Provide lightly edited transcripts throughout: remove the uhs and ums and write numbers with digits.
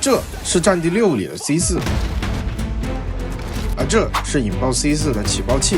这是战地6里的 C4， 而这是引爆 C4 的起爆器。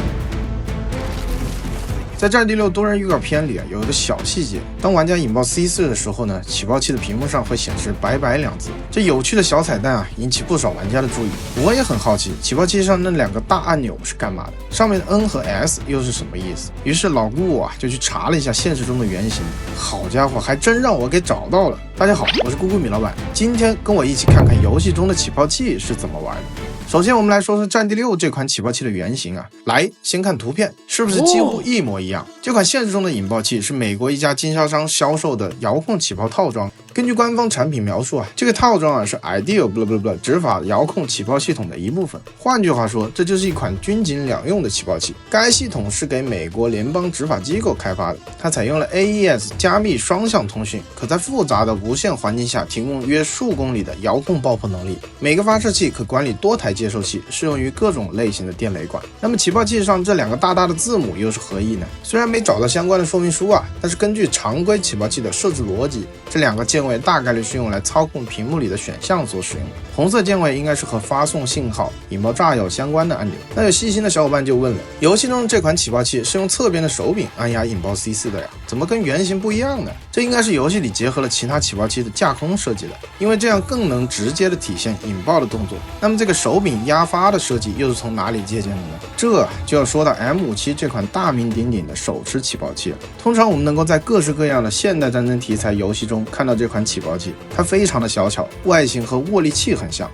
在战地6多人预告片里有一个小细节，当玩家引爆 C4 的时候呢，起爆器的屏幕上会显示白白2字。这有趣的小彩蛋引起不少玩家的注意。我也很好奇，起爆器上那2个大按钮是干嘛的？上面的 N 和 S 又是什么意思？于是老顾我就去查了一下现实中的原型。好家伙，还真让我给找到了。大家好，我是咕咕米老板，今天跟我一起看看游戏中的起爆器是怎么玩的。首先我们来说说战地6这款起爆器的原型来，先看图片，是不是几乎一模一样？这款现实中的引爆器是美国一家经销商销售的遥控起爆套装。根据官方产品描述这个套装是 Ideal 执法遥控起爆系统的一部分。换句话说，这就是一款军警两用的起爆器。该系统是给美国联邦执法机构开发的，它采用了 AES 加密双向通讯，可在复杂的无线环境下提供约数公里的遥控爆破能力。每个发射器可管理多台接收器，适用于各种类型的电雷管。那么起爆器上这2个大大的字母又是何意呢？虽然没找到相关的说明书但是根据常规起爆器的设置逻辑，这2个键位大概率是用来操控屏幕里的选项所使用的。红色键位应该是和发送信号、引爆炸药相关的按钮。那有细心的小伙伴就问了，游戏中这款起爆器是用侧边的手柄按压引爆 C4 的怎么跟原型不一样呢？这应该是游戏里结合了其他起爆器的架空设计的，因为这样更能直接的体现引爆的动作。那么这个手柄压发的设计又是从哪里借鉴的呢？这就要说到 M57 这款大名鼎鼎的手持起爆器了。通常我们能够在各式各样的现代战争题材游戏中看到这款起爆器，它非常的小巧，外形和握力器很像。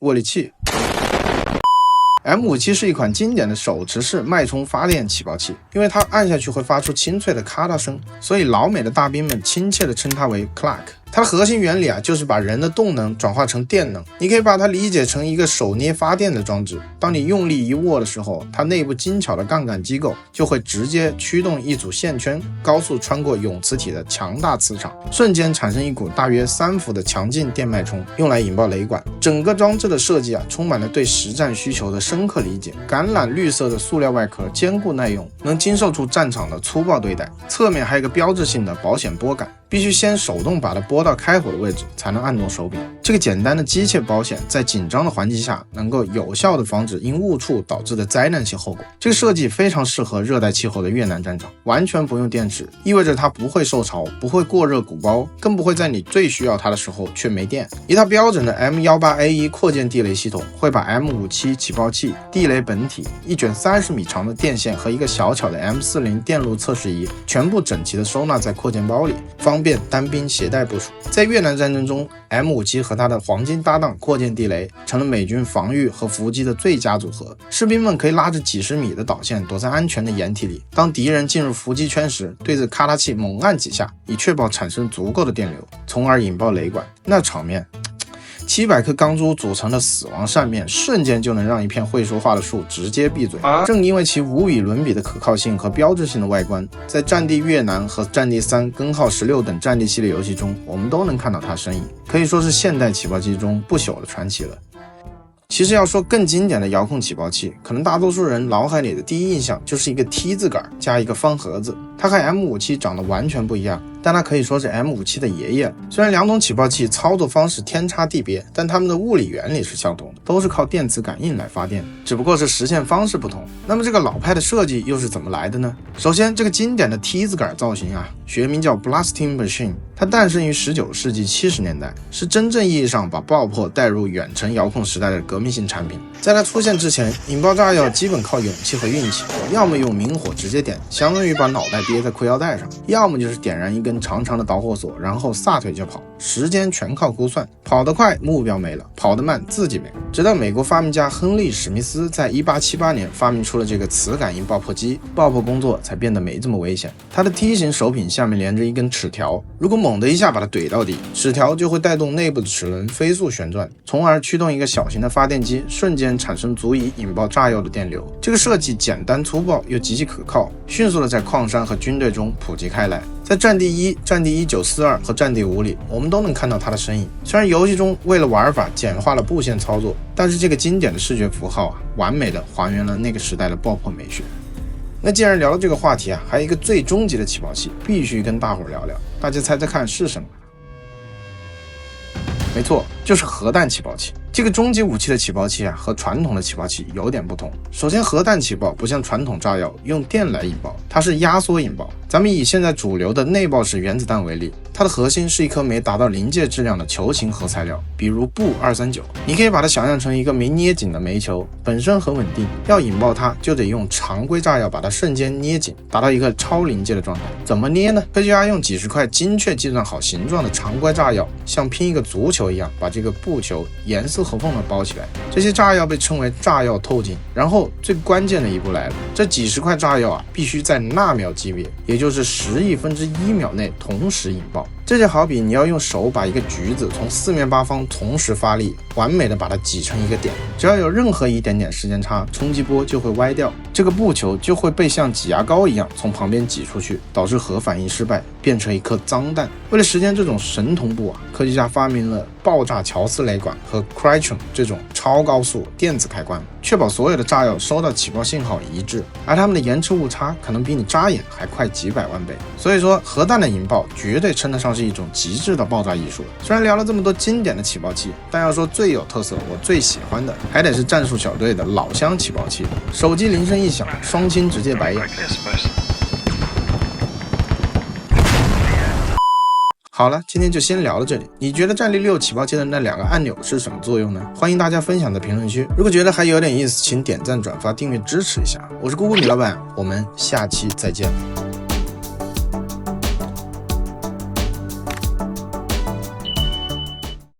握力器。M57 是一款经典的手持式脉冲发电起爆器，因为它按下去会发出清脆的咔嗒声，所以老美的大兵们亲切地称它为 Clark。它的核心原理就是把人的动能转化成电能，你可以把它理解成一个手捏发电的装置。当你用力一握的时候，它内部精巧的杠杆机构就会直接驱动一组线圈，高速穿过永磁体的强大磁场，瞬间产生一股大约3伏的强劲电脉冲，用来引爆雷管。整个装置的设计充满了对实战需求的深刻理解。橄榄绿色的塑料外壳坚固耐用，能经受住战场的粗暴对待。侧面还有一个标志性的保险拨杆，必须先手动把它拨到开火的位置，才能按动手柄。这个简单的机械保险在紧张的环境下能够有效地防止因误触导致的灾难性后果。这个设计非常适合热带气候的越南战场，完全不用电池，意味着它不会受潮，不会过热鼓包，更不会在你最需要它的时候却没电。一套标准的 M18A1 扩建地雷系统会把 M57 起爆器、地雷本体、一卷30米长的电线和一个小巧的 M40 电路测试仪全部整齐地收纳在扩建包里，方便单兵携带部署。在越南战争中， M57 和它的黄金搭档扩建地雷成了美军防御和伏击的最佳组合。士兵们可以拉着几十米的导线躲在安全的掩体里，当敌人进入伏击圈时，对着咔嗒器猛按几下，以确保产生足够的电流，从而引爆雷管。那场面，700颗钢珠组成的死亡扇面瞬间就能让一片会说话的树直接闭嘴。正因为其无与伦比的可靠性和标志性的外观，在战地越南和战地3、根号16等战地系列游戏中，我们都能看到它身影，可以说是现代起爆器中不朽的传奇了。其实要说更经典的遥控起爆器，可能大多数人脑海里的第一印象就是一个 T 字杆加一个方盒子。它和 M57 长得完全不一样，但它可以说是 M57 的爷爷了。虽然2种起爆器操作方式天差地别，但它们的物理原理是相同的，都是靠电磁感应来发电，只不过是实现方式不同。那么这个老派的设计又是怎么来的呢？首先，这个经典的 T 字杆造型学名叫 Blasting Machine， 它诞生于19世纪70年代，是真正意义上把爆破带入远程遥控时代的革命性产品。在它出现之前，引爆炸药基本靠勇气和运气，要么用明火直接点，相当于把脑袋憋在裤腰带上，要么就是点燃一根长长的导火索，然后撒腿就跑，时间全靠估算，跑得快目标没了，跑得慢自己没了。直到美国发明家亨利·史密斯在1878年发明出了这个磁感应爆破机，爆破工作才变得没这么危险。它的梯形手柄下面连着一根齿条，如果猛地一下把它怼到底，齿条就会带动内部的齿轮飞速旋转，从而驱动一个小型的发电机，瞬间产生足以引爆炸药的电流。这个设计简单粗暴又极其可靠，迅速的在矿山和军队中普及开来。在战地1、战地1942和战地5里，我们都能看到它的身影。虽然游戏中为了玩法简化了布线操作，但是这个经典的视觉符号完美的还原了那个时代的爆破美学。那既然聊到这个话题还有一个最终极的起爆器，必须跟大伙聊聊。大家猜猜看是什么？没错，就是核弹起爆器。这个终极武器的起爆器啊，和传统的起爆器有点不同。首先，核弹起爆不像传统炸药用电来引爆，它是压缩引爆。咱们以现在主流的内爆式原子弹为例，它的核心是一颗没达到临界质量的球形核材料，比如钚239。你可以把它想象成一个没捏紧的煤球，本身很稳定，要引爆它就得用常规炸药把它瞬间捏紧，达到一个超临界的状态。怎么捏呢？科学家用几十块精确计算好形状的常规炸药，像拼一个足球一样，把这个布球严丝合缝的包起来。这些炸药被称为炸药透镜。然后最关键的一步来了，这几十块炸药啊，必须在纳秒级别，也就是10亿分之1秒内同时引爆。这就好比你要用手把一个橘子从四面八方同时发力，完美的把它挤成一个点。只要有任何一点点时间差，冲击波就会歪掉，这个布球就会被像挤牙膏一样从旁边挤出去，导致核反应失败，变成一颗脏弹。为了实现这种神同步啊，科学家发明了爆炸乔斯雷管和 Crytron 这种超高速电子开关，确保所有的炸药收到起爆信号一致，而它们的延迟误差可能比你眨眼还快几百万倍。所以说，核弹的引爆绝对称得上是一种极致的爆炸艺术。虽然聊了这么多经典的起爆器，但要说最有特色，我最喜欢的还得是战术小队的老乡起爆器。手机铃声一响，双亲直接白眼。好了，今天就先聊到这里。你觉得战力6起爆器的那2个按钮是什么作用呢？欢迎大家分享在评论区。如果觉得还有点意思，请点赞、转发、订阅支持一下。我是咕咕米老板，我们下期再见。